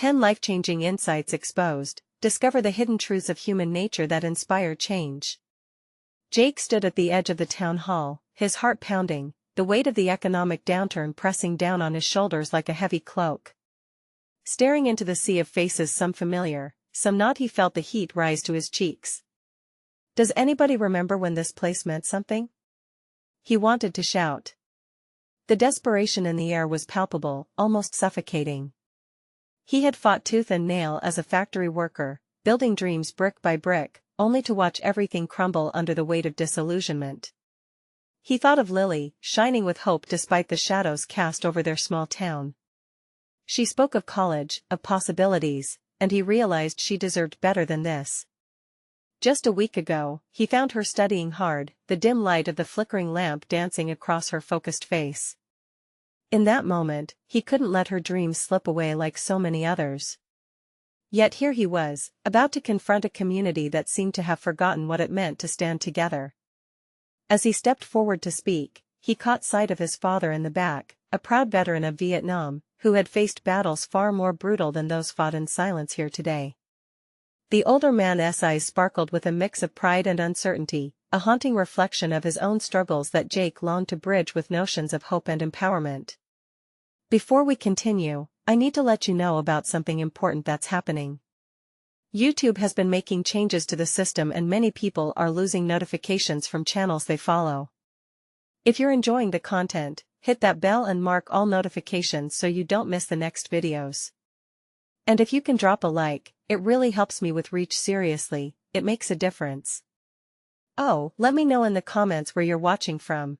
10 life-changing insights exposed. Discover the hidden truths of human nature that inspire change. Jake stood at the edge of the town hall, his heart pounding, the weight of the economic downturn pressing down on his shoulders like a heavy cloak. Staring into the sea of faces, some familiar, some not, he felt the heat rise to his cheeks. Does anybody remember when this place meant something? He wanted to shout. The desperation in the air was palpable, almost suffocating. He had fought tooth and nail as a factory worker, building dreams brick by brick, only to watch everything crumble under the weight of disillusionment. He thought of Lily, shining with hope despite the shadows cast over their small town. She spoke of college, of possibilities, and he realized she deserved better than this. Just a week ago, he found her studying hard, the dim light of the flickering lamp dancing across her focused face. In that moment, he couldn't let her dreams slip away like so many others. Yet here he was, about to confront a community that seemed to have forgotten what it meant to stand together. As he stepped forward to speak, he caught sight of his father in the back, a proud veteran of Vietnam, who had faced battles far more brutal than those fought in silence here today. The older man's eyes sparkled with a mix of pride and uncertainty, a haunting reflection of his own struggles that Jake longed to bridge with notions of hope and empowerment. Before we continue, I need to let you know about something important that's happening. YouTube has been making changes to the system and many people are losing notifications from channels they follow. If you're enjoying the content, hit that bell and mark all notifications so you don't miss the next videos. And if you can drop a like, it really helps me with reach. Seriously, it makes a difference. Oh, let me know in the comments where you're watching from.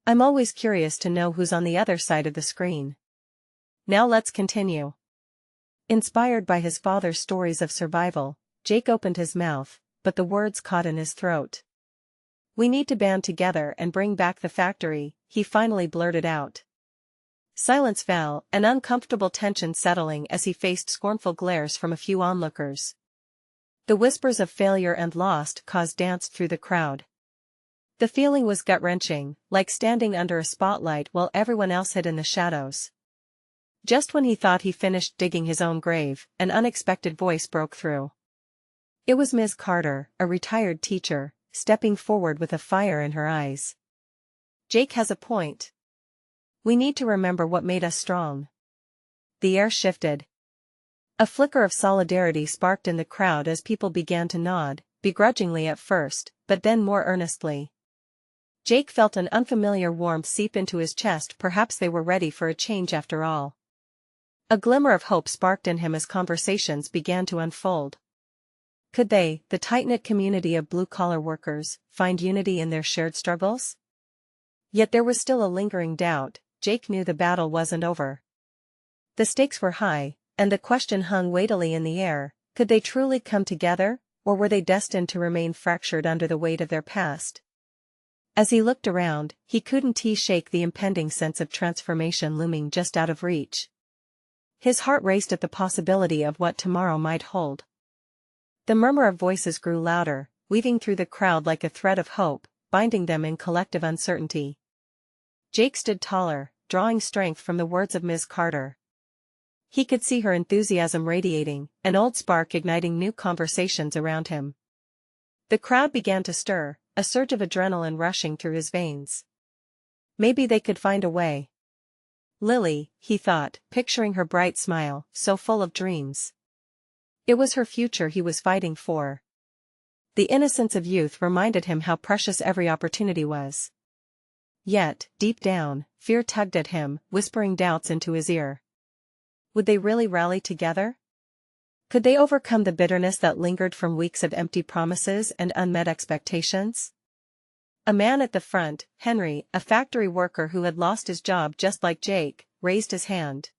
I'm always curious to know who's on the other side of the screen. Now let's continue. Inspired by his father's stories of survival, Jake opened his mouth, but the words caught in his throat. We need to band together and bring back the factory, he finally blurted out. Silence fell, an uncomfortable tension settling as he faced scornful glares from a few onlookers. The whispers of failure and lost cause danced through the crowd. The feeling was gut-wrenching, like standing under a spotlight while everyone else hid in the shadows. Just when he thought he finished digging his own grave, an unexpected voice broke through. It was Ms. Carter, a retired teacher, stepping forward with a fire in her eyes. Jake has a point. We need to remember what made us strong. The air shifted. A flicker of solidarity sparked in the crowd as people began to nod, begrudgingly at first, but then more earnestly. Jake felt an unfamiliar warmth seep into his chest. Perhaps they were ready for a change after all. A glimmer of hope sparked in him as conversations began to unfold. Could they, the tight-knit community of blue-collar workers, find unity in their shared struggles? Yet there was still a lingering doubt. Jake knew the battle wasn't over. The stakes were high, and the question hung weightily in the air: could they truly come together, or were they destined to remain fractured under the weight of their past? As he looked around, he couldn't shake the impending sense of transformation looming just out of reach. His heart raced at the possibility of what tomorrow might hold. The murmur of voices grew louder, weaving through the crowd like a thread of hope, binding them in collective uncertainty. Jake stood taller, drawing strength from the words of Ms. Carter. He could see her enthusiasm radiating, an old spark igniting new conversations around him. The crowd began to stir, a surge of adrenaline rushing through his veins. Maybe they could find a way. Lily, he thought, picturing her bright smile, so full of dreams. It was her future he was fighting for. The innocence of youth reminded him how precious every opportunity was. Yet, deep down, fear tugged at him, whispering doubts into his ear. Would they really rally together? Could they overcome the bitterness that lingered from weeks of empty promises and unmet expectations? A man at the front, Henry, a factory worker who had lost his job just like Jake, raised his hand.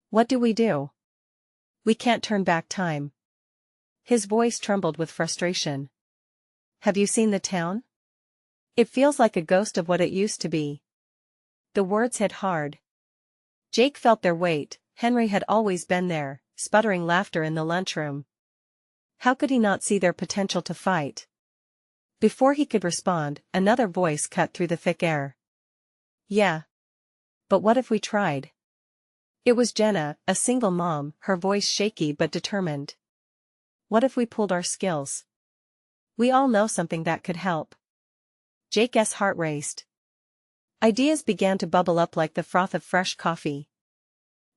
What do we do? We can't turn back time. His voice trembled with frustration. Have you seen the town? It feels like a ghost of what it used to be. The words hit hard. Jake felt their weight. Henry had always been there, sputtering laughter in the lunchroom. How could he not see their potential to fight? Before he could respond, another voice cut through the thick air. Yeah. But what if we tried? It was Jenna, a single mom, her voice shaky but determined. What if we pooled our skills? We all know something that could help. Jake's heart raced. Ideas began to bubble up like the froth of fresh coffee.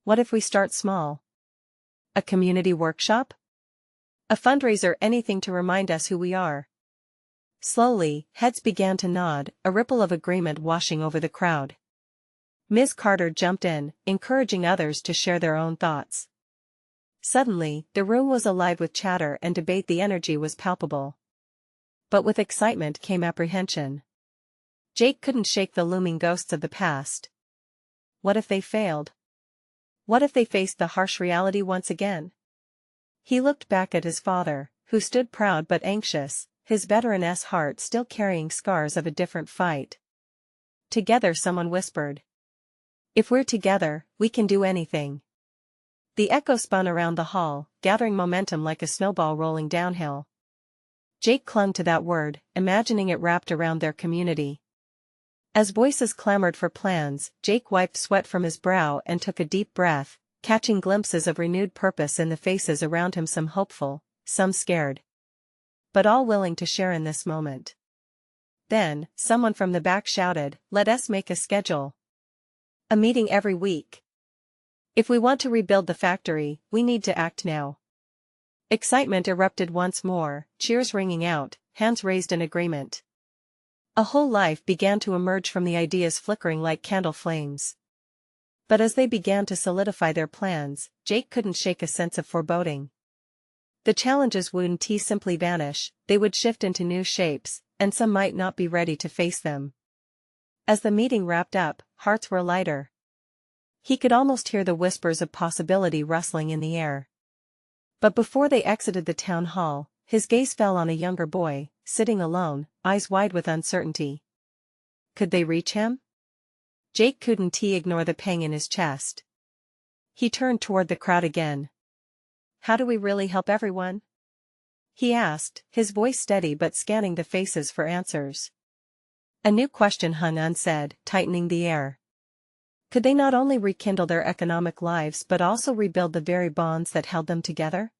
What if we start small? A community workshop? A fundraiser, anything to remind us who we are. Slowly, heads began to nod, a ripple of agreement washing over the crowd. Ms. Carter jumped in, encouraging others to share their own thoughts. Suddenly, the room was alive with chatter and debate. The energy was palpable. But with excitement came apprehension. Jake couldn't shake the looming ghosts of the past. What if they failed? What if they faced the harsh reality once again? He looked back at his father, who stood proud but anxious, his veteran-esque heart still carrying scars of a different fight. Together, someone whispered. If we're together, we can do anything. The echo spun around the hall, gathering momentum like a snowball rolling downhill. Jake clung to that word, imagining it wrapped around their community. As voices clamored for plans, Jake wiped sweat from his brow and took a deep breath, catching glimpses of renewed purpose in the faces around him, some hopeful, some scared. But all willing to share in this moment. Then, someone from the back shouted, "Let us make a schedule. A meeting every week. If we want to rebuild the factory, we need to act now." Excitement erupted once more, cheers ringing out, hands raised in agreement. A whole life began to emerge from the ideas flickering like candle flames. But as they began to solidify their plans, Jake couldn't shake a sense of foreboding. The challenges wouldn't simply vanish, they would shift into new shapes, and some might not be ready to face them. As the meeting wrapped up, hearts were lighter. He could almost hear the whispers of possibility rustling in the air. But before they exited the town hall, his gaze fell on a younger boy, sitting alone, eyes wide with uncertainty. Could they reach him? Jake couldn't ignore the pang in his chest. He turned toward the crowd again. How do we really help everyone? He asked, his voice steady but scanning the faces for answers. A new question hung unsaid, tightening the air. Could they not only rekindle their economic lives but also rebuild the very bonds that held them together?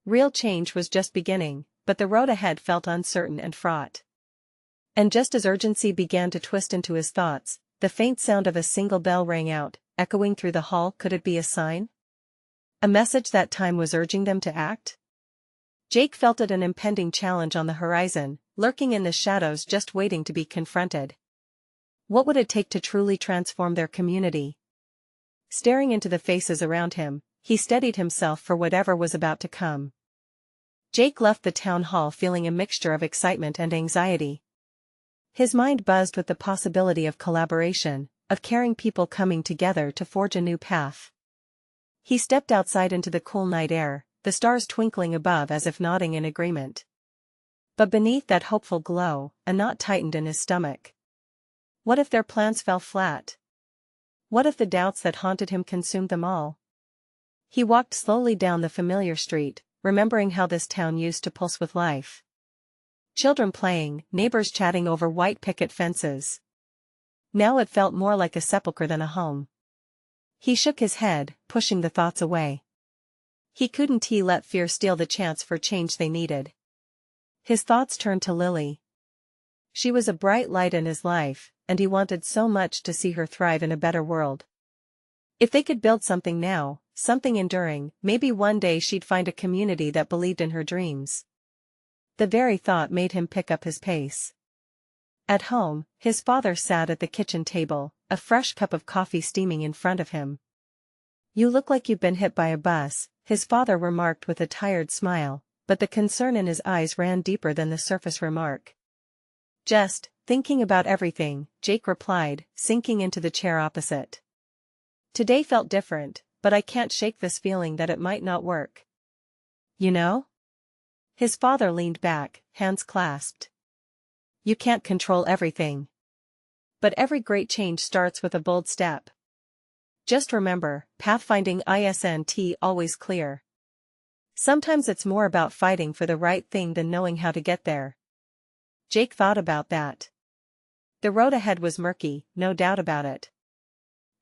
Real change was just beginning, but the road ahead felt uncertain and fraught. And just as urgency began to twist into his thoughts, the faint sound of a single bell rang out, echoing through the hall. Could it be a sign? A message that time was urging them to act? Jake felt it, an impending challenge on the horizon, lurking in the shadows, just waiting to be confronted. What would it take to truly transform their community? Staring into the faces around him, he steadied himself for whatever was about to come. Jake left the town hall feeling a mixture of excitement and anxiety. His mind buzzed with the possibility of collaboration, of caring people coming together to forge a new path. He stepped outside into the cool night air, the stars twinkling above as if nodding in agreement. But beneath that hopeful glow, a knot tightened in his stomach. What if their plans fell flat? What if the doubts that haunted him consumed them all? He walked slowly down the familiar street, remembering how this town used to pulse with life. Children playing, neighbors chatting over white picket fences. Now it felt more like a sepulchre than a home. He shook his head, pushing the thoughts away. He couldn't let fear steal the chance for change they needed. His thoughts turned to Lily. She was a bright light in his life, and he wanted so much to see her thrive in a better world. If they could build something now, something enduring, maybe one day she'd find a community that believed in her dreams. The very thought made him pick up his pace. At home, his father sat at the kitchen table, a fresh cup of coffee steaming in front of him. "You look like you've been hit by a bus," his father remarked with a tired smile, but the concern in his eyes ran deeper than the surface remark. "Just thinking about everything," Jake replied, sinking into the chair opposite. "Today felt different, but I can't shake this feeling that it might not work. You know?" His father leaned back, hands clasped. "You can't control everything. But every great change starts with a bold step. Just remember, pathfinding isn't always clear. Sometimes it's more about fighting for the right thing than knowing how to get there." Jake thought about that. The road ahead was murky, no doubt about it.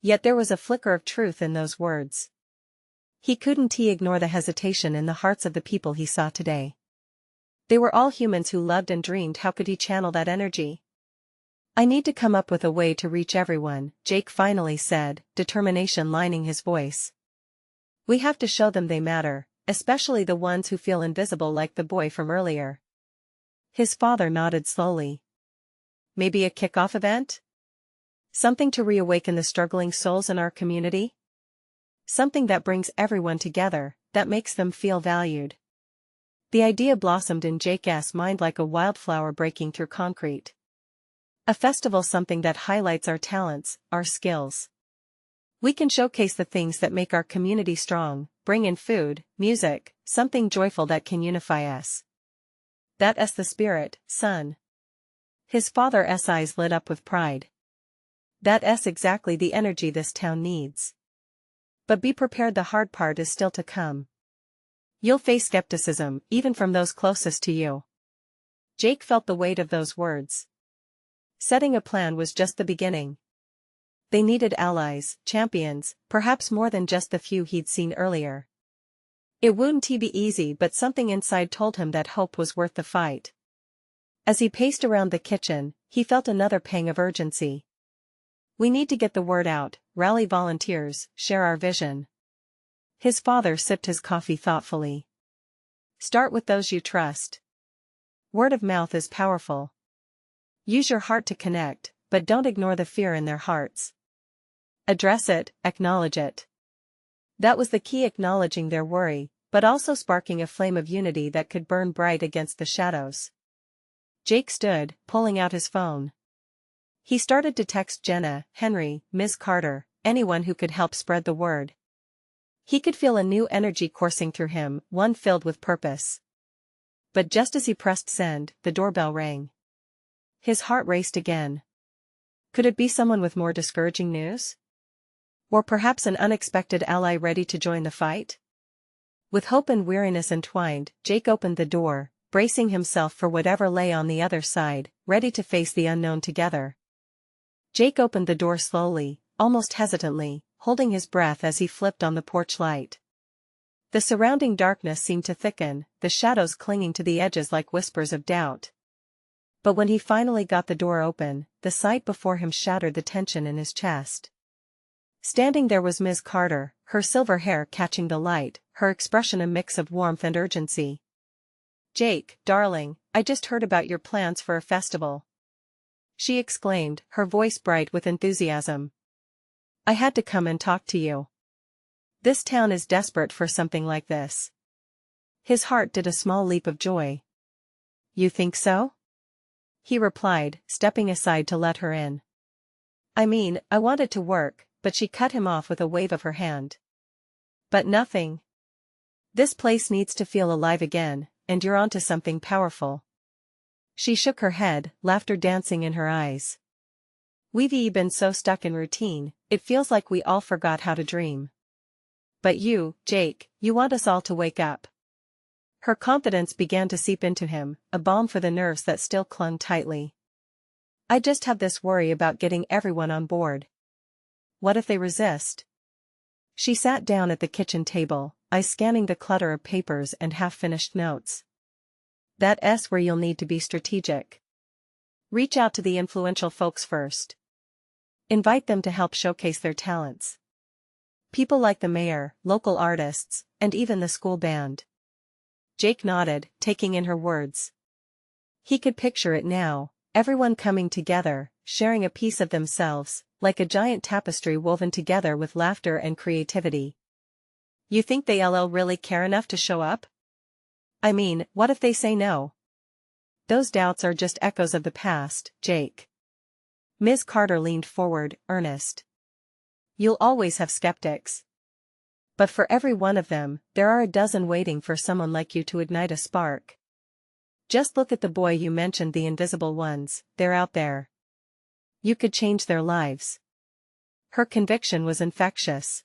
Yet there was a flicker of truth in those words. He couldn't ignore the hesitation in the hearts of the people he saw today. They were all humans who loved and dreamed. How could he channel that energy? I need to come up with a way to reach everyone, Jake finally said, determination lining his voice. We have to show them they matter, especially the ones who feel invisible like the boy from earlier. His father nodded slowly. Maybe a kickoff event? Something to reawaken the struggling souls in our community? Something that brings everyone together, that makes them feel valued. The idea blossomed in Jake's mind like a wildflower breaking through concrete. A festival, something that highlights our talents, our skills. We can showcase the things that make our community strong, bring in food, music, something joyful that can unify us. That's the spirit, son. His father's eyes lit up with pride. That's exactly the energy this town needs. But be prepared, the hard part is still to come. You'll face skepticism, even from those closest to you. Jake felt the weight of those words. Setting a plan was just the beginning. They needed allies, champions, perhaps more than just the few he'd seen earlier. It wouldn't be easy, but something inside told him that hope was worth the fight. As he paced around the kitchen, he felt another pang of urgency. We need to get the word out, rally volunteers, share our vision. His father sipped his coffee thoughtfully. Start with those you trust. Word of mouth is powerful. Use your heart to connect, but don't ignore the fear in their hearts. Address it, acknowledge it. That was the key, acknowledging their worry, but also sparking a flame of unity that could burn bright against the shadows. Jake stood, pulling out his phone. He started to text Jenna, Henry, Ms. Carter, anyone who could help spread the word. He could feel a new energy coursing through him, one filled with purpose. But just as he pressed send, the doorbell rang. His heart raced again. Could it be someone with more discouraging news? Or perhaps an unexpected ally ready to join the fight? With hope and weariness entwined, Jake opened the door, bracing himself for whatever lay on the other side, ready to face the unknown together. Jake opened the door slowly, almost hesitantly, holding his breath as he flipped on the porch light. The surrounding darkness seemed to thicken, the shadows clinging to the edges like whispers of doubt. But when he finally got the door open, the sight before him shattered the tension in his chest. Standing there was Ms. Carter, her silver hair catching the light, her expression a mix of warmth and urgency. Jake, darling, I just heard about your plans for a festival. She exclaimed, her voice bright with enthusiasm. I had to come and talk to you. This town is desperate for something like this. His heart did a small leap of joy. You think so? He replied, stepping aside to let her in. I mean, I wanted to work, but she cut him off with a wave of her hand. But nothing. This place needs to feel alive again, and you're onto something powerful. She shook her head, laughter dancing in her eyes. We've been so stuck in routine, it feels like we all forgot how to dream. But you, Jake, you want us all to wake up. Her confidence began to seep into him, a balm for the nerves that still clung tightly. I just have this worry about getting everyone on board. What if they resist? She sat down at the kitchen table, eyes scanning the clutter of papers and half-finished notes. That's where you'll need to be strategic. Reach out to the influential folks first. Invite them to help showcase their talents. People like the mayor, local artists, and even the school band. Jake nodded, taking in her words. He could picture it now, everyone coming together, sharing a piece of themselves, like a giant tapestry woven together with laughter and creativity. You think they'll really care enough to show up? I mean, what if they say no? Those doubts are just echoes of the past, Jake. Ms. Carter leaned forward, earnest. You'll always have skeptics. But for every one of them, there are a dozen waiting for someone like you to ignite a spark. Just look at the boy you mentioned, the invisible ones, they're out there. You could change their lives. Her conviction was infectious.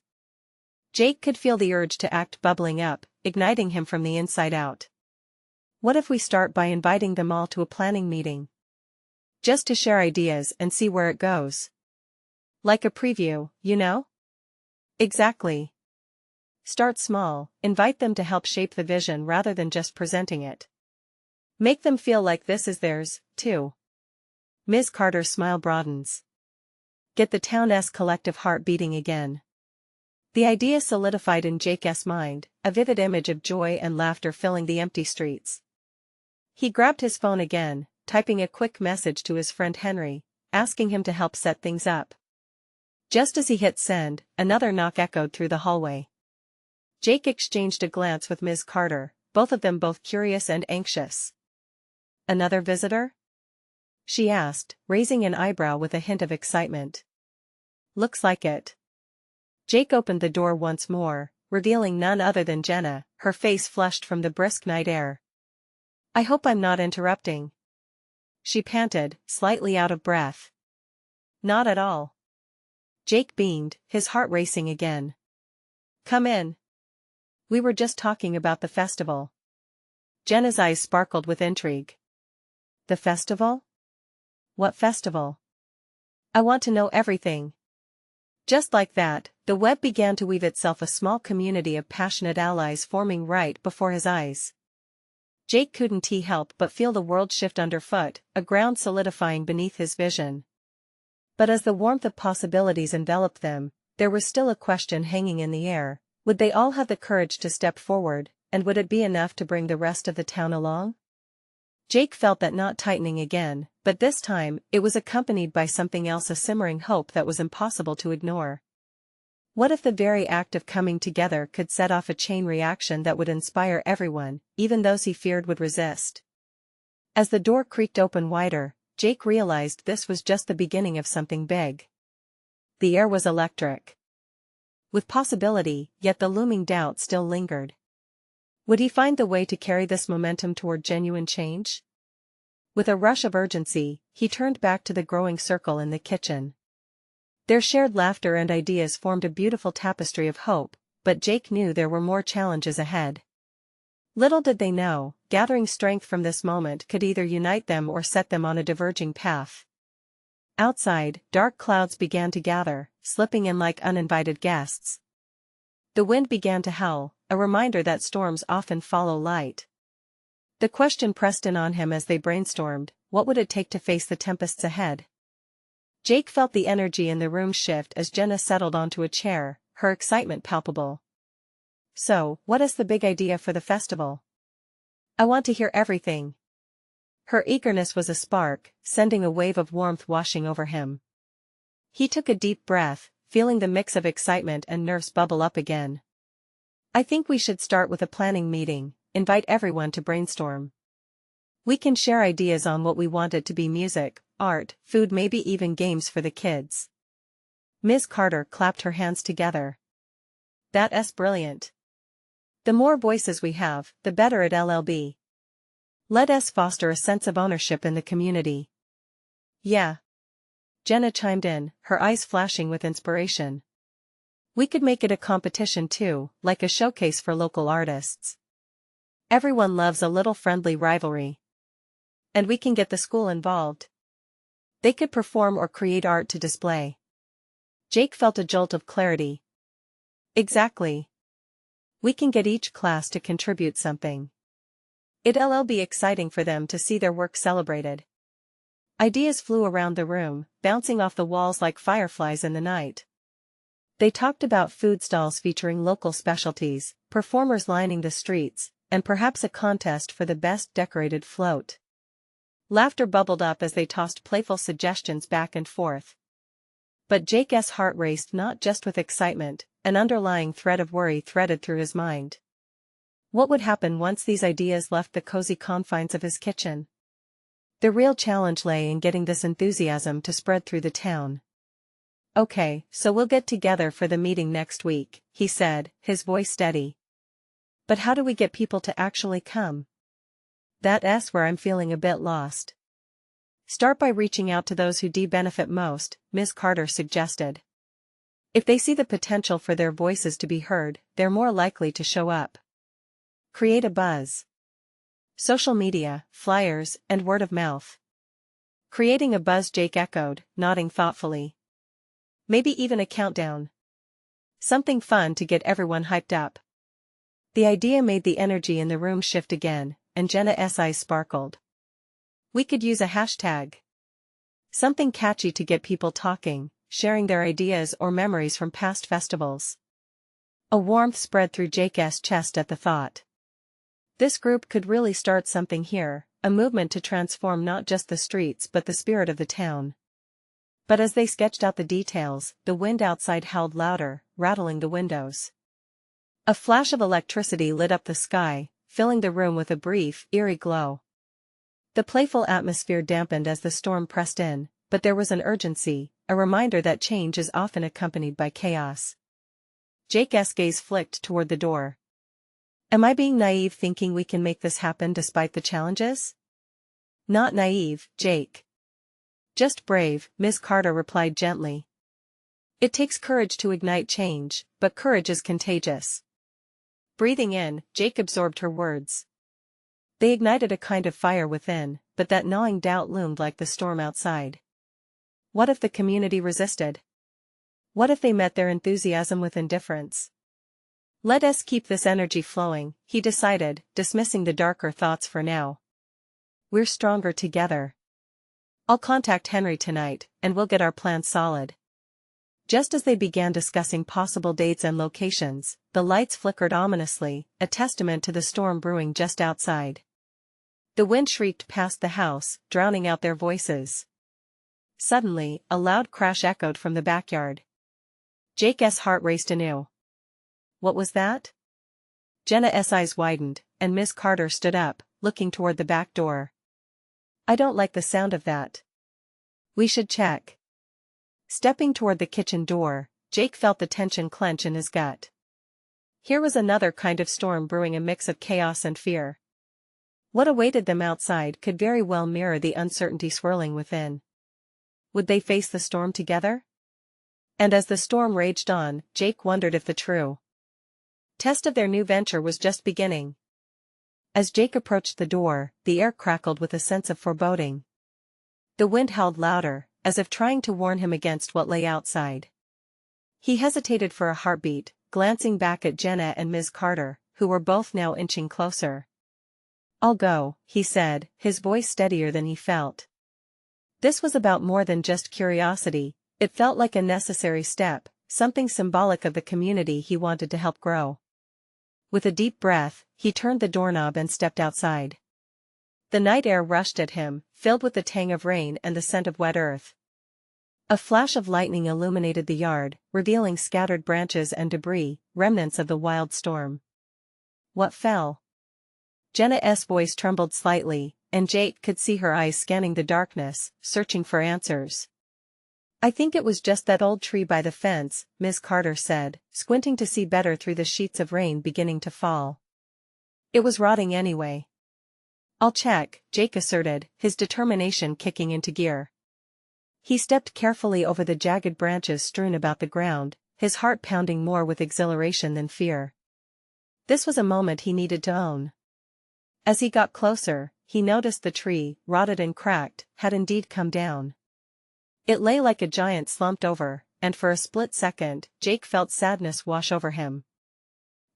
Jake could feel the urge to act bubbling up, igniting him from the inside out. What if we start by inviting them all to a planning meeting? Just to share ideas and see where it goes. Like a preview, you know? Exactly. Start small, invite them to help shape the vision rather than just presenting it. Make them feel like this is theirs, too. Ms. Carter's smile broadens. Get the town's collective heart beating again. The idea solidified in Jake's mind, a vivid image of joy and laughter filling the empty streets. He grabbed his phone again, typing a quick message to his friend Henry, asking him to help set things up. Just as he hit send, another knock echoed through the hallway. Jake exchanged a glance with Ms. Carter, both of them both curious and anxious. Another visitor? She asked, raising an eyebrow with a hint of excitement. Looks like it. Jake opened the door once more, revealing none other than Jenna, her face flushed from the brisk night air. I hope I'm not interrupting. She panted, slightly out of breath. Not at all. Jake beamed, his heart racing again. Come in. We were just talking about the festival. Jenna's eyes sparkled with intrigue. The festival? What festival? I want to know everything. Just like that, the web began to weave itself, a small community of passionate allies forming right before his eyes. Jake couldn't help but feel the world shift underfoot, a ground solidifying beneath his vision. But as the warmth of possibilities enveloped them, there was still a question hanging in the air. Would they all have the courage to step forward, and would it be enough to bring the rest of the town along? Jake felt that knot tightening again, but this time, it was accompanied by something else, a simmering hope that was impossible to ignore. What if the very act of coming together could set off a chain reaction that would inspire everyone, even those he feared would resist? As the door creaked open wider, Jake realized this was just the beginning of something big. The air was electric. With possibility, yet the looming doubt still lingered. Would he find the way to carry this momentum toward genuine change? With a rush of urgency, he turned back to the growing circle in the kitchen. Their shared laughter and ideas formed a beautiful tapestry of hope, but Jake knew there were more challenges ahead. Little did they know, gathering strength from this moment could either unite them or set them on a diverging path. Outside, dark clouds began to gather, slipping in like uninvited guests. The wind began to howl, a reminder that storms often follow light. The question pressed in on him as they brainstormed, what would it take to face the tempests ahead? Jake felt the energy in the room shift as Jenna settled onto a chair, her excitement palpable. So, what is the big idea for the festival? I want to hear everything. Her eagerness was a spark, sending a wave of warmth washing over him. He took a deep breath, feeling the mix of excitement and nerves bubble up again. I think we should start with a planning meeting, invite everyone to brainstorm. We can share ideas on what we want it to be: music, art, food, maybe even games for the kids. Ms. Carter clapped her hands together. That's brilliant. The more voices we have, the better it'll be. Let us foster a sense of ownership in the community. Yeah. Jenna chimed in, her eyes flashing with inspiration. We could make it a competition too, like a showcase for local artists. Everyone loves a little friendly rivalry. And we can get the school involved. They could perform or create art to display. Jake felt a jolt of clarity. Exactly. We can get each class to contribute something. It'll be exciting for them to see their work celebrated. Ideas flew around the room, bouncing off the walls like fireflies in the night. They talked about food stalls featuring local specialties, performers lining the streets, and perhaps a contest for the best decorated float. Laughter bubbled up as they tossed playful suggestions back and forth. But Jake's heart raced, not just with excitement, an underlying thread of worry threaded through his mind. What would happen once these ideas left the cozy confines of his kitchen? The real challenge lay in getting this enthusiasm to spread through the town. Okay, so we'll get together for the meeting next week, he said, his voice steady. But how do we get people to actually come? That's where I'm feeling a bit lost. Start by reaching out to those who benefit most, Ms. Carter suggested. If they see the potential for their voices to be heard, they're more likely to show up. Create a buzz. Social media, flyers, and word of mouth. Creating a buzz, Jake echoed, nodding thoughtfully. Maybe even a countdown. Something fun to get everyone hyped up. The idea made the energy in the room shift again, and Jenna's eyes sparkled. We could use a hashtag. Something catchy to get people talking, sharing their ideas or memories from past festivals. A warmth spread through Jake's chest at the thought. This group could really start something here, a movement to transform not just the streets but the spirit of the town. But as they sketched out the details, the wind outside howled louder, rattling the windows. A flash of electricity lit up the sky, filling the room with a brief, eerie glow. The playful atmosphere dampened as the storm pressed in, but there was an urgency, a reminder that change is often accompanied by chaos. Jake's gaze flicked toward the door. Am I being naive thinking we can make this happen despite the challenges? Not naive, Jake. Just brave, Miss Carter replied gently. It takes courage to ignite change, but courage is contagious. Breathing in, Jake absorbed her words. They ignited a kind of fire within, but that gnawing doubt loomed like the storm outside. What if the community resisted? What if they met their enthusiasm with indifference? Let us keep this energy flowing, he decided, dismissing the darker thoughts for now. We're stronger together. I'll contact Henry tonight, and we'll get our plans solid. Just as they began discussing possible dates and locations, the lights flickered ominously, a testament to the storm brewing just outside. The wind shrieked past the house, drowning out their voices. Suddenly, a loud crash echoed from the backyard. Jake's heart raced anew. What was that? Jenna's eyes widened, and Miss Carter stood up, looking toward the back door. I don't like the sound of that. We should check. Stepping toward the kitchen door, Jake felt the tension clench in his gut. Here was another kind of storm brewing, a mix of chaos and fear. What awaited them outside could very well mirror the uncertainty swirling within. Would they face the storm together? And as the storm raged on, Jake wondered if the true test of their new venture was just beginning. As Jake approached the door, the air crackled with a sense of foreboding. The wind howled louder, as if trying to warn him against what lay outside. He hesitated for a heartbeat, glancing back at Jenna and Ms. Carter, who were both now inching closer. I'll go, he said, his voice steadier than he felt. This was about more than just curiosity, it felt like a necessary step, something symbolic of the community he wanted to help grow. With a deep breath, he turned the doorknob and stepped outside. The night air rushed at him, filled with the tang of rain and the scent of wet earth. A flash of lightning illuminated the yard, revealing scattered branches and debris, remnants of the wild storm. What fell? Jenna's voice trembled slightly, and Jake could see her eyes scanning the darkness, searching for answers. I think it was just that old tree by the fence, Miss Carter said, squinting to see better through the sheets of rain beginning to fall. It was rotting anyway. I'll check, Jake asserted, his determination kicking into gear. He stepped carefully over the jagged branches strewn about the ground, his heart pounding more with exhilaration than fear. This was a moment he needed to own. As he got closer, he noticed the tree, rotted and cracked, had indeed come down. It lay like a giant slumped over, and for a split second, Jake felt sadness wash over him.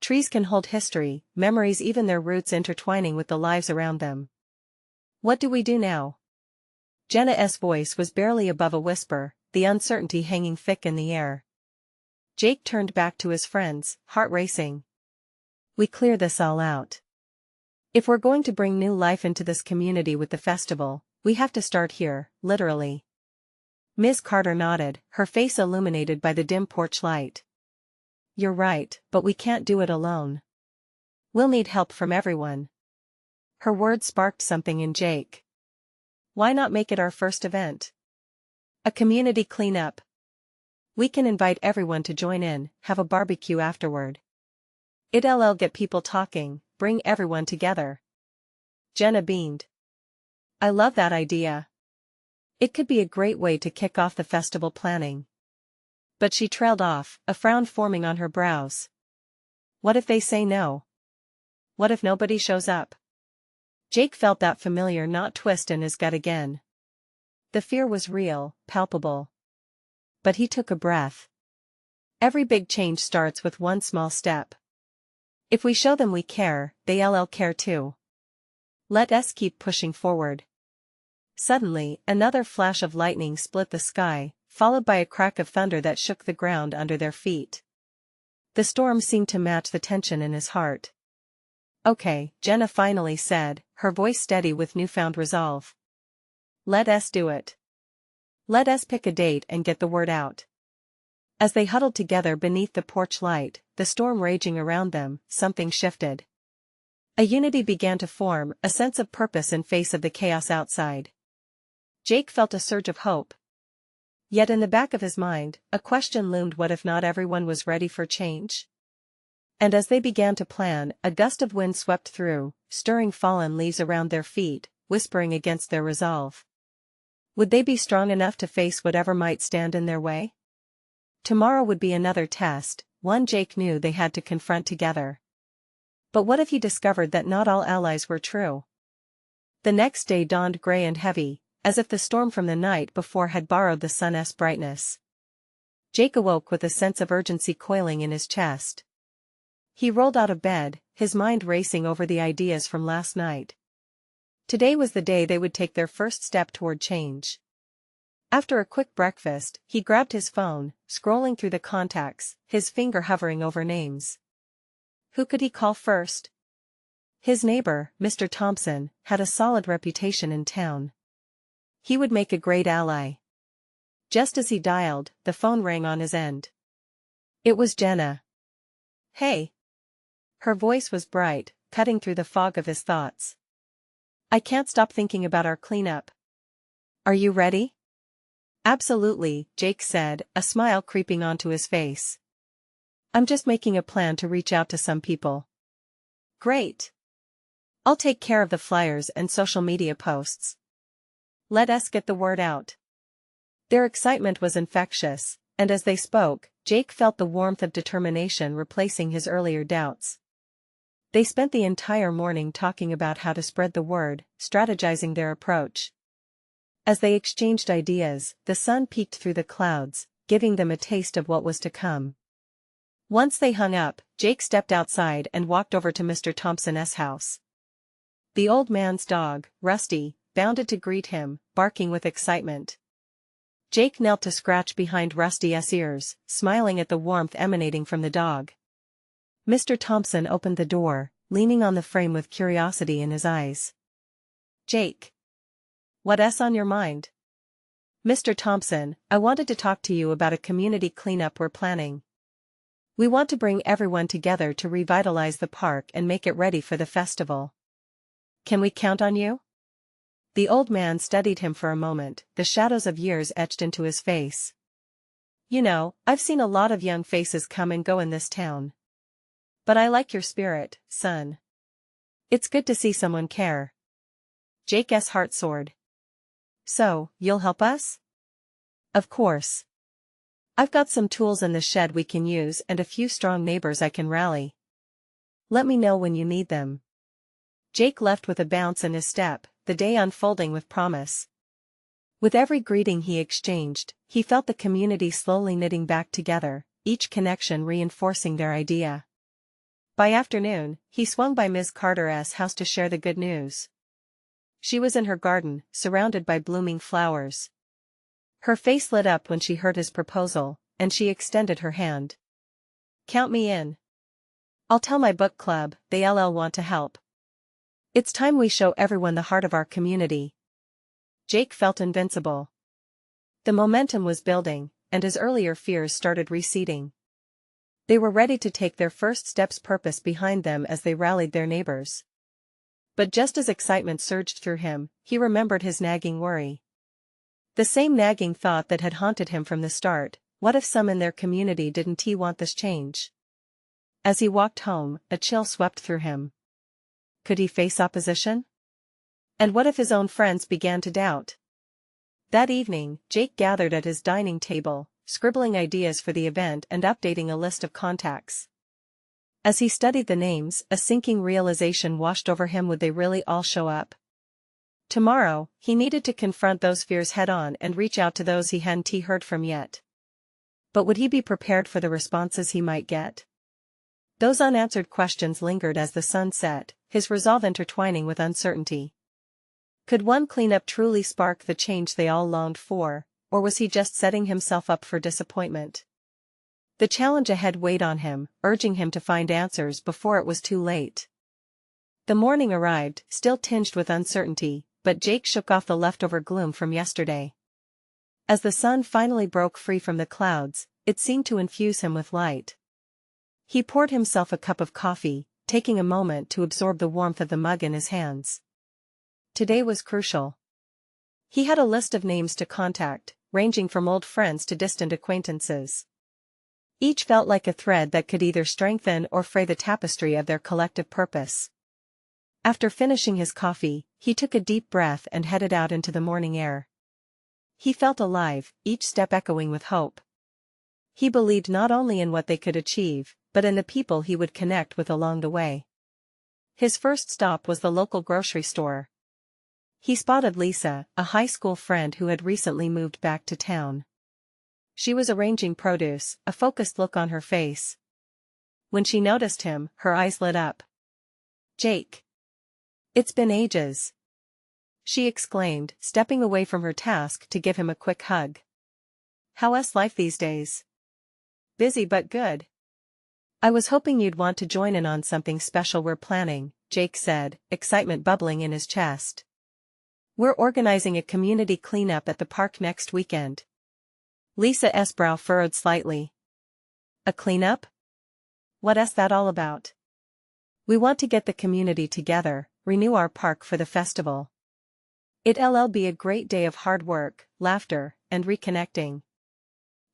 Trees can hold history, memories, even their roots intertwining with the lives around them. What do we do now? Jenna's voice was barely above a whisper, the uncertainty hanging thick in the air. Jake turned back to his friends, heart racing. We clear this all out. If we're going to bring new life into this community with the festival, we have to start here, literally. Ms. Carter nodded, her face illuminated by the dim porch light. You're right, but we can't do it alone. We'll need help from everyone. Her words sparked something in Jake. Why not make it our first event? A community cleanup. We can invite everyone to join in, have a barbecue afterward. It'll get people talking, bring everyone together. Jenna beamed. I love that idea. It could be a great way to kick off the festival planning. But she trailed off, a frown forming on her brows. What if they say no? What if nobody shows up? Jake felt that familiar knot twist in his gut again. The fear was real, palpable. but he took a breath. Every big change starts with one small step. If we show them we care, they'll care too. Let us keep pushing forward. Suddenly, another flash of lightning split the sky, followed by a crack of thunder that shook the ground under their feet. The storm seemed to match the tension in his heart. "Okay," Jenna finally said, her voice steady with newfound resolve. "Let us do it. Let us pick a date and get the word out." As they huddled together beneath the porch light, the storm raging around them, something shifted. A unity began to form, a sense of purpose in face of the chaos outside. Jake felt a surge of hope. Yet in the back of his mind, a question loomed: what if not everyone was ready for change? And as they began to plan, a gust of wind swept through, stirring fallen leaves around their feet, whispering against their resolve. Would they be strong enough to face whatever might stand in their way? Tomorrow would be another test, one Jake knew they had to confront together. But what if he discovered that not all allies were true? The next day dawned gray and heavy, as if the storm from the night before had borrowed the sun's brightness. Jake awoke with a sense of urgency coiling in his chest. He rolled out of bed, his mind racing over the ideas from last night. Today was the day they would take their first step toward change. After a quick breakfast, he grabbed his phone, scrolling through the contacts, his finger hovering over names. Who could he call first? His neighbor, Mr. Thompson, had a solid reputation in town. He would make a great ally. Just as he dialed, the phone rang on his end. It was Jenna. "Hey." Her voice was bright, cutting through the fog of his thoughts. "I can't stop thinking about our cleanup. Are you ready?" "Absolutely," Jake said, a smile creeping onto his face. "I'm just making a plan to reach out to some people." "Great. I'll take care of the flyers and social media posts. Let us get the word out." Their excitement was infectious, and as they spoke, Jake felt the warmth of determination replacing his earlier doubts. They spent the entire morning talking about how to spread the word, strategizing their approach. As they exchanged ideas, the sun peeked through the clouds, giving them a taste of what was to come. Once they hung up, Jake stepped outside and walked over to Mr. Thompson's house. The old man's dog, Rusty, bounded to greet him, barking with excitement. Jake knelt to scratch behind Rusty's ears, smiling at the warmth emanating from the dog. Mr. Thompson opened the door, leaning on the frame with curiosity in his eyes. "Jake. What's on your mind?" "Mr. Thompson, I wanted to talk to you about a community cleanup we're planning. We want to bring everyone together to revitalize the park and make it ready for the festival. Can we count on you?" The old man studied him for a moment, the shadows of years etched into his face. "You know, I've seen a lot of young faces come and go in this town. But I like your spirit, son. It's good to see someone care." Jake's heart soared. "So, you'll help us?" "Of course. I've got some tools in the shed we can use and a few strong neighbors I can rally. Let me know when you need them." Jake left with a bounce in his step, the day unfolding with promise. With every greeting he exchanged, he felt the community slowly knitting back together, each connection reinforcing their idea. By afternoon, he swung by Ms. Carter's house to share the good news. She was in her garden, surrounded by blooming flowers. Her face lit up when she heard his proposal, and she extended her hand. "Count me in. I'll tell my book club, they'll want to help. It's time we show everyone the heart of our community." Jake felt invincible. The momentum was building, and his earlier fears started receding. They were ready to take their first steps, purpose behind them as they rallied their neighbors. But just as excitement surged through him, he remembered his nagging worry. The same nagging thought that had haunted him from the start: what if some in their community didn't want this change? As he walked home, a chill swept through him. Could he face opposition? And what if his own friends began to doubt? That evening, Jake gathered at his dining table, scribbling ideas for the event and updating a list of contacts. As he studied the names, a sinking realization washed over him: would they really all show up? Tomorrow, he needed to confront those fears head-on and reach out to those he hadn't heard from yet. But would he be prepared for the responses he might get? Those unanswered questions lingered as the sun set, his resolve intertwining with uncertainty. Could one cleanup truly spark the change they all longed for, or was he just setting himself up for disappointment? The challenge ahead weighed on him, urging him to find answers before it was too late. The morning arrived, still tinged with uncertainty, but Jake shook off the leftover gloom from yesterday. As the sun finally broke free from the clouds, it seemed to infuse him with light. He poured himself a cup of coffee, taking a moment to absorb the warmth of the mug in his hands. Today was crucial. He had a list of names to contact, ranging from old friends to distant acquaintances. Each felt like a thread that could either strengthen or fray the tapestry of their collective purpose. After finishing his coffee, he took a deep breath and headed out into the morning air. He felt alive, each step echoing with hope. He believed not only in what they could achieve, but in the people he would connect with along the way. His first stop was the local grocery store. He spotted Lisa, a high school friend who had recently moved back to town. She was arranging produce, a focused look on her face. When she noticed him, her eyes lit up. "Jake. It's been ages," she exclaimed, stepping away from her task to give him a quick hug. "How's life these days?" "Busy but good. I was hoping you'd want to join in on something special we're planning," Jake said, excitement bubbling in his chest. "We're organizing a community cleanup at the park next weekend." Lisa's brow furrowed slightly. "A cleanup? What's that all about?" "We want to get the community together, renew our park for the festival. It'll be a great day of hard work, laughter, and reconnecting."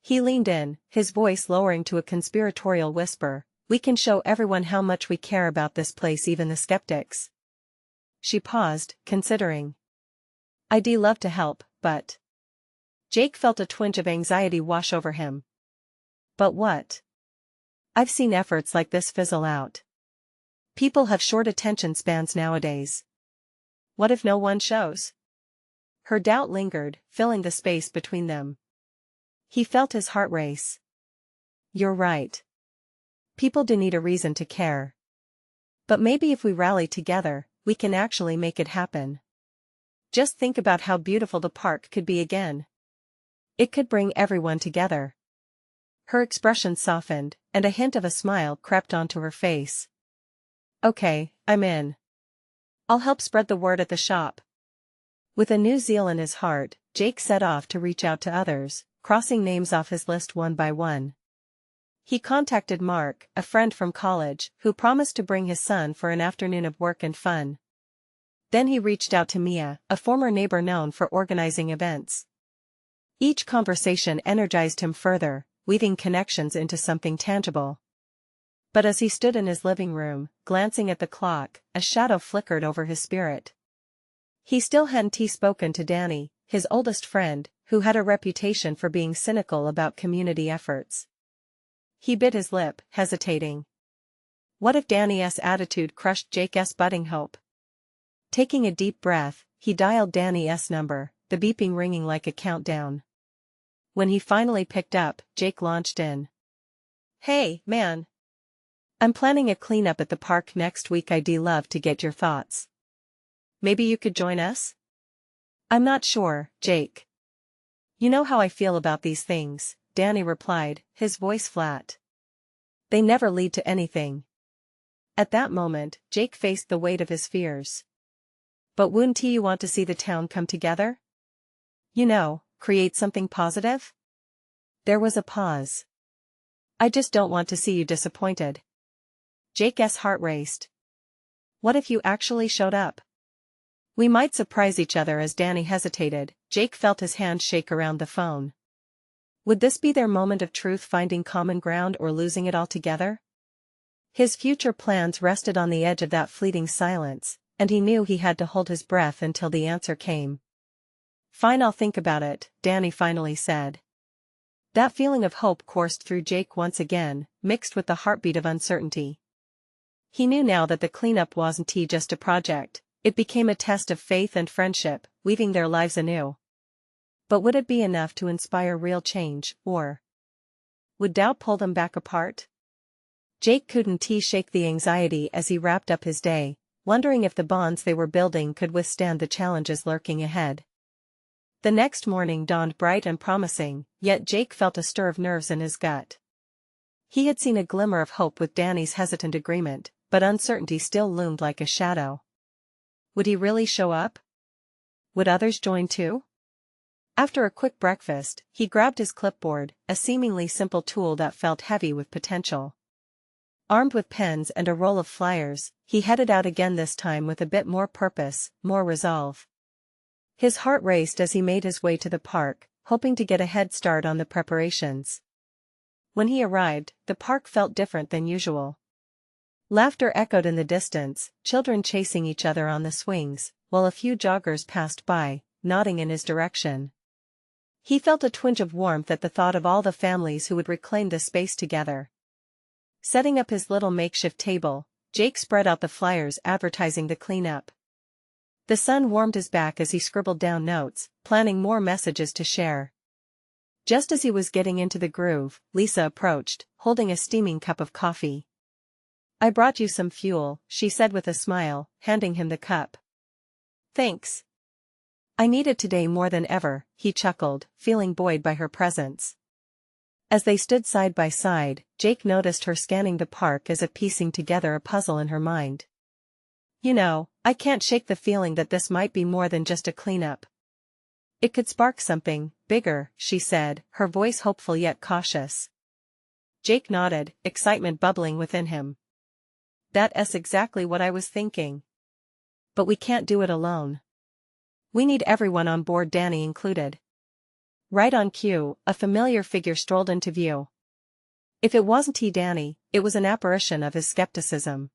He leaned in, his voice lowering to a conspiratorial whisper. "We can show everyone how much we care about this place, even the skeptics." She paused, considering. "I'd love to help, but..." Jake felt a twinge of anxiety wash over him. "But what?" "I've seen efforts like this fizzle out. People have short attention spans nowadays. What if no one shows?" Her doubt lingered, filling the space between them. He felt his heart race. "You're right. People do need a reason to care. But maybe if we rally together, we can actually make it happen. Just think about how beautiful the park could be again. It could bring everyone together." Her expression softened, and a hint of a smile crept onto her face. "Okay, I'm in. I'll help spread the word at the shop." With a new zeal in his heart, Jake set off to reach out to others, crossing names off his list one by one. He contacted Mark, a friend from college, who promised to bring his son for an afternoon of work and fun. Then he reached out to Mia, a former neighbor known for organizing events. Each conversation energized him further, weaving connections into something tangible. But as he stood in his living room, glancing at the clock, a shadow flickered over his spirit. He still hadn't spoken to Danny, his oldest friend, who had a reputation for being cynical about community efforts. He bit his lip, hesitating. What if Danny's attitude crushed Jake's budding hope? Taking a deep breath, he dialed Danny's number, the beeping ringing like a countdown. When he finally picked up, Jake launched in. "Hey, man. I'm planning a cleanup at the park next week. I'd love to get your thoughts. Maybe you could join us?" "I'm not sure, Jake. You know how I feel about these things," Danny replied, his voice flat. "They never lead to anything." At that moment, Jake faced the weight of his fears. "But wouldn't you want to see the town come together? You know, create something positive?" There was a pause. "I just don't want to see you disappointed." Jake's heart raced. What if you actually showed up? "We might surprise each other." As Danny hesitated, Jake felt his hand shake around the phone. Would this be their moment of truth, finding common ground or losing it altogether? His future plans rested on the edge of that fleeting silence, and he knew he had to hold his breath until the answer came. "Fine, I'll think about it," Danny finally said. That feeling of hope coursed through Jake once again, mixed with the heartbeat of uncertainty. He knew now that the cleanup wasn't just a project, it became a test of faith and friendship, weaving their lives anew. But would it be enough to inspire real change, or Would doubt pull them back apart? Jake couldn't shake the anxiety as he wrapped up his day, wondering if the bonds they were building could withstand the challenges lurking ahead. The next morning dawned bright and promising, yet Jake felt a stir of nerves in his gut. He had seen a glimmer of hope with Danny's hesitant agreement, but uncertainty still loomed like a shadow. Would he really show up? Would others join too? After a quick breakfast, he grabbed his clipboard, a seemingly simple tool that felt heavy with potential. Armed with pens and a roll of flyers, he headed out again, this time with a bit more purpose, more resolve. His heart raced as he made his way to the park, hoping to get a head start on the preparations. When he arrived, the park felt different than usual. Laughter echoed in the distance, children chasing each other on the swings, while a few joggers passed by, nodding in his direction. He felt a twinge of warmth at the thought of all the families who would reclaim the space together. Setting up his little makeshift table, Jake spread out the flyers advertising the cleanup. The sun warmed his back as he scribbled down notes, planning more messages to share. Just as he was getting into the groove, Lisa approached, holding a steaming cup of coffee. "I brought you some fuel," she said with a smile, handing him the cup. "Thanks. I need it today more than ever," he chuckled, feeling buoyed by her presence. As they stood side by side, Jake noticed her scanning the park as if piecing together a puzzle in her mind. "You know, I can't shake the feeling that this might be more than just a cleanup. It could spark something bigger," she said, her voice hopeful yet cautious. Jake nodded, excitement bubbling within him. "That's exactly what I was thinking. But we can't do it alone. We need everyone on board, Danny included." Right on cue, a familiar figure strolled into view. If it wasn't Danny, it was an apparition of his skepticism.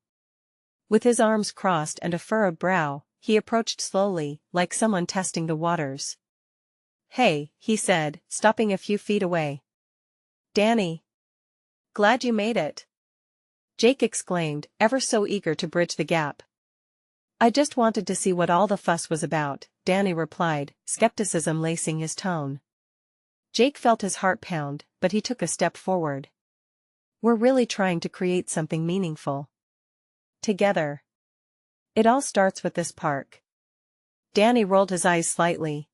With his arms crossed and a furrowed brow, he approached slowly, like someone testing the waters. "Hey," he said, stopping a few feet away. "Danny. Glad you made it," Jake exclaimed, ever so eager to bridge the gap. "I just wanted to see what all the fuss was about," Danny replied, skepticism lacing his tone. Jake felt his heart pound, but he took a step forward. "We're really trying to create something meaningful. Together. It all starts with this park." Danny rolled his eyes slightly.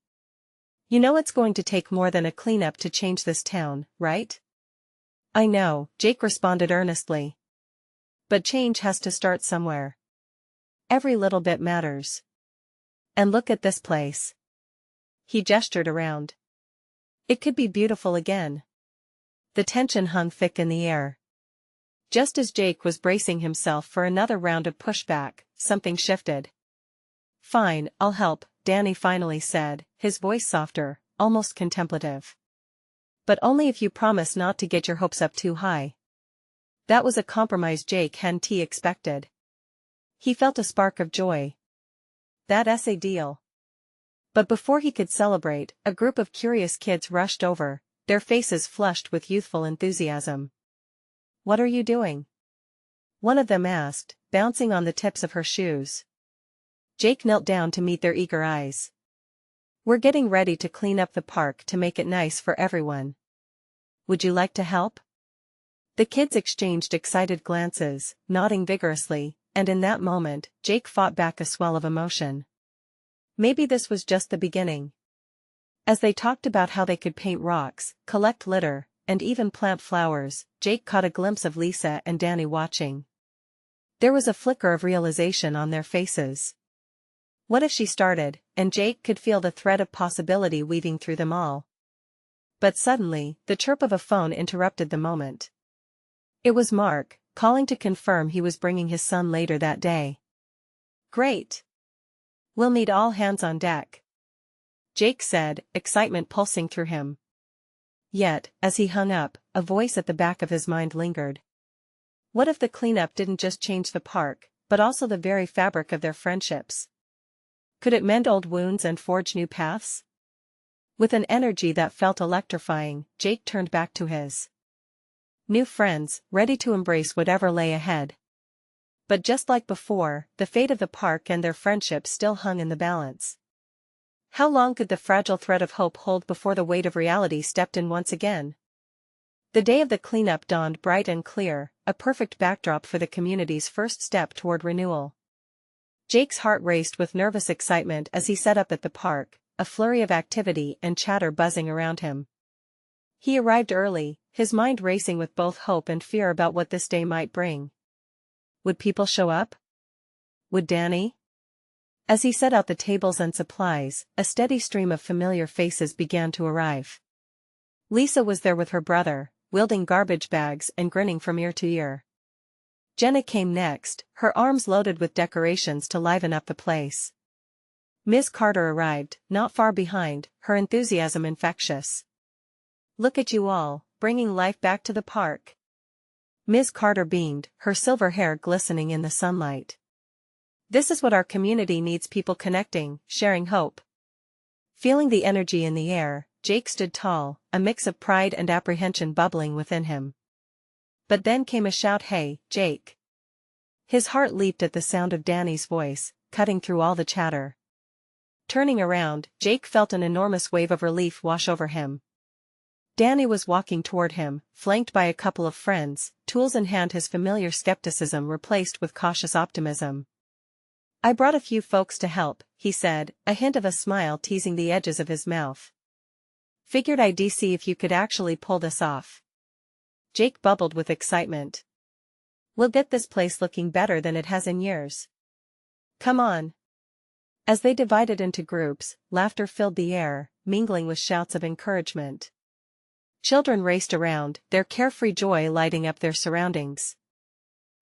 "You know it's going to take more than a cleanup to change this town, right?" "I know," Jake responded earnestly. "But change has to start somewhere. Every little bit matters. And look at this place." He gestured around. "It could be beautiful again." The tension hung thick in the air. Just as Jake was bracing himself for another round of pushback, something shifted. "Fine, I'll help," Danny finally said, his voice softer, almost contemplative. "But only if you promise not to get your hopes up too high." That was a compromise Jake hadn't expected. He felt a spark of joy. That's a deal. But before he could celebrate, a group of curious kids rushed over, their faces flushed with youthful enthusiasm. "What are you doing?" one of them asked, bouncing on the tips of her shoes. Jake knelt down to meet their eager eyes. "We're getting ready to clean up the park to make it nice for everyone. Would you like to help?" The kids exchanged excited glances, nodding vigorously, and in that moment, Jake fought back a swell of emotion. Maybe this was just the beginning. As they talked about how they could paint rocks, collect litter, and even plant flowers, Jake caught a glimpse of Lisa and Danny watching. There was a flicker of realization on their faces. What if she started, and Jake could feel the thread of possibility weaving through them all. But suddenly, the chirp of a phone interrupted the moment. It was Mark, calling to confirm he was bringing his son later that day. "Great. We'll need all hands on deck," Jake said, excitement pulsing through him. Yet, as he hung up, a voice at the back of his mind lingered. What if the cleanup didn't just change the park, but also the very fabric of their friendships? Could it mend old wounds and forge new paths? With an energy that felt electrifying, Jake turned back to his new friends, ready to embrace whatever lay ahead. But just like before, the fate of the park and their friendship still hung in the balance. How long could the fragile thread of hope hold before the weight of reality stepped in once again? The day of the cleanup dawned bright and clear, a perfect backdrop for the community's first step toward renewal. Jake's heart raced with nervous excitement as he set up at the park, a flurry of activity and chatter buzzing around him. He arrived early, his mind racing with both hope and fear about what this day might bring. Would people show up? Would Danny? As he set out the tables and supplies, a steady stream of familiar faces began to arrive. Lisa was there with her brother, wielding garbage bags and grinning from ear to ear. Jenna came next, her arms loaded with decorations to liven up the place. Ms. Carter arrived, not far behind, her enthusiasm infectious. "Look at you all, bringing life back to the park." Ms. Carter beamed, her silver hair glistening in the sunlight. "This is what our community needs, people connecting, sharing hope." Feeling the energy in the air, Jake stood tall, a mix of pride and apprehension bubbling within him. But then came a shout, "Hey, Jake!" His heart leaped at the sound of Danny's voice, cutting through all the chatter. Turning around, Jake felt an enormous wave of relief wash over him. Danny was walking toward him, flanked by a couple of friends, tools in hand, his familiar skepticism replaced with cautious optimism. "I brought a few folks to help," he said, a hint of a smile teasing the edges of his mouth. "Figured I'd see if you could actually pull this off." Jake bubbled with excitement. "We'll get this place looking better than it has in years. Come on." As they divided into groups, laughter filled the air, mingling with shouts of encouragement. Children raced around, their carefree joy lighting up their surroundings.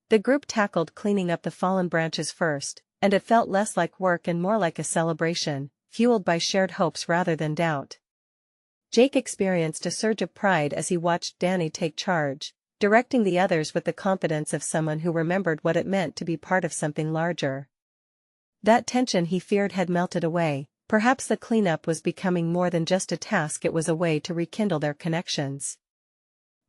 The group tackled cleaning up the fallen branches first, and it felt less like work and more like a celebration, fueled by shared hopes rather than doubt. Jake experienced a surge of pride as he watched Danny take charge, directing the others with the confidence of someone who remembered what it meant to be part of something larger. That tension he feared had melted away. Perhaps the cleanup was becoming more than just a task, it was a way to rekindle their connections.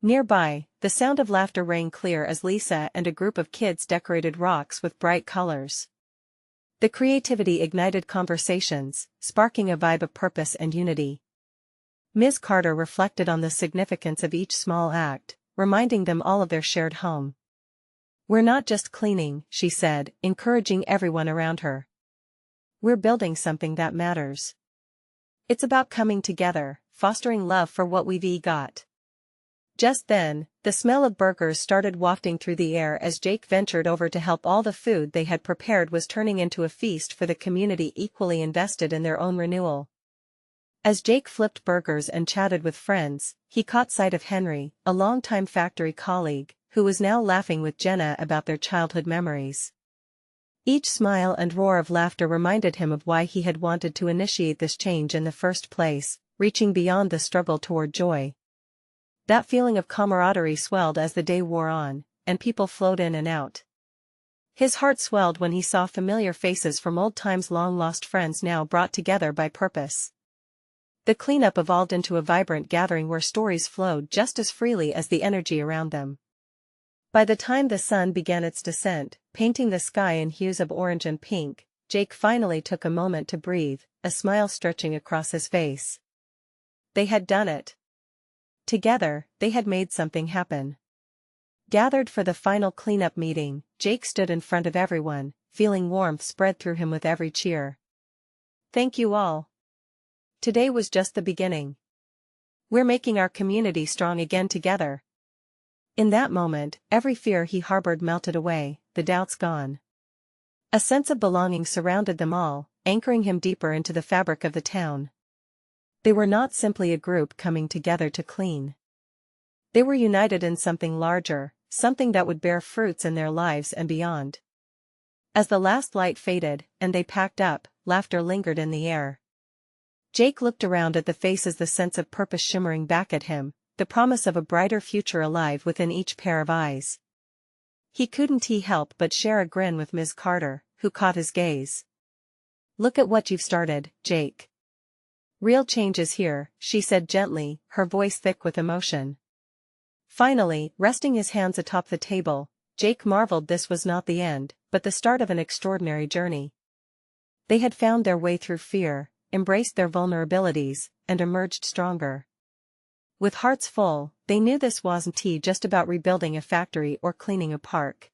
Nearby, the sound of laughter rang clear as Lisa and a group of kids decorated rocks with bright colors. The creativity ignited conversations, sparking a vibe of purpose and unity. Ms. Carter reflected on the significance of each small act, reminding them all of their shared home. "We're not just cleaning," she said, encouraging everyone around her. "We're building something that matters. It's about coming together, fostering love for what we've got." Just then, the smell of burgers started wafting through the air as Jake ventured over to help. All the food they had prepared was turning into a feast for the community equally invested in their own renewal. As Jake flipped burgers and chatted with friends, he caught sight of Henry, a longtime factory colleague, who was now laughing with Jenna about their childhood memories. Each smile and roar of laughter reminded him of why he had wanted to initiate this change in the first place, reaching beyond the struggle toward joy. That feeling of camaraderie swelled as the day wore on, and people flowed in and out. His heart swelled when he saw familiar faces from old times, long-lost friends now brought together by purpose. The cleanup evolved into a vibrant gathering where stories flowed just as freely as the energy around them. By the time the sun began its descent, painting the sky in hues of orange and pink, Jake finally took a moment to breathe, a smile stretching across his face. They had done it. Together, they had made something happen. Gathered for the final cleanup meeting, Jake stood in front of everyone, feeling warmth spread through him with every cheer. "Thank you all. Today was just the beginning. We're making our community strong again together." In that moment, every fear he harbored melted away, the doubts gone. A sense of belonging surrounded them all, anchoring him deeper into the fabric of the town. They were not simply a group coming together to clean. They were united in something larger, something that would bear fruits in their lives and beyond. As the last light faded, and they packed up, laughter lingered in the air. Jake looked around at the faces, the sense of purpose shimmering back at him, the promise of a brighter future alive within each pair of eyes. He couldn't help but share a grin with Ms. Carter, who caught his gaze. "Look at what you've started, Jake. Real change is here," she said gently, her voice thick with emotion. Finally, resting his hands atop the table, Jake marveled this was not the end, but the start of an extraordinary journey. They had found their way through fear, embraced their vulnerabilities, and emerged stronger. With hearts full, they knew this wasn't just about rebuilding a factory or cleaning a park.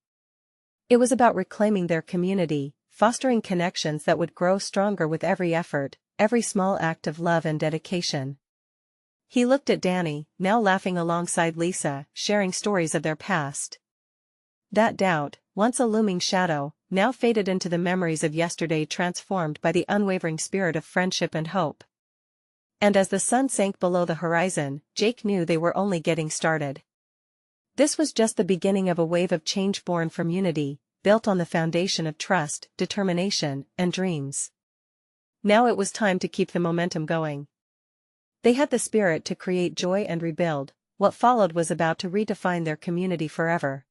It was about reclaiming their community, fostering connections that would grow stronger with every effort, every small act of love and dedication. He looked at Danny, now laughing alongside Lisa, sharing stories of their past. That doubt, once a looming shadow, now faded into the memories of yesterday, transformed by the unwavering spirit of friendship and hope. And as the sun sank below the horizon, Jake knew they were only getting started. This was just the beginning of a wave of change born from unity, built on the foundation of trust, determination, and dreams. Now it was time to keep the momentum going. They had the spirit to create joy and rebuild. What followed was about to redefine their community forever.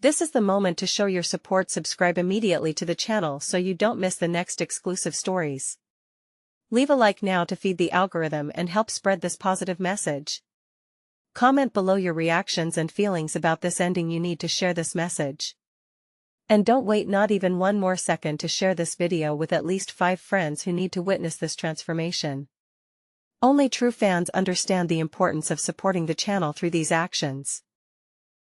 This is the moment to show your support. Subscribe immediately to the channel so you don't miss the next exclusive stories. Leave a like now to feed the algorithm and help spread this positive message. Comment below your reactions and feelings about this ending. You need to share this message. And don't wait not even one more second to share this video with at least 5 friends who need to witness this transformation. Only true fans understand the importance of supporting the channel through these actions.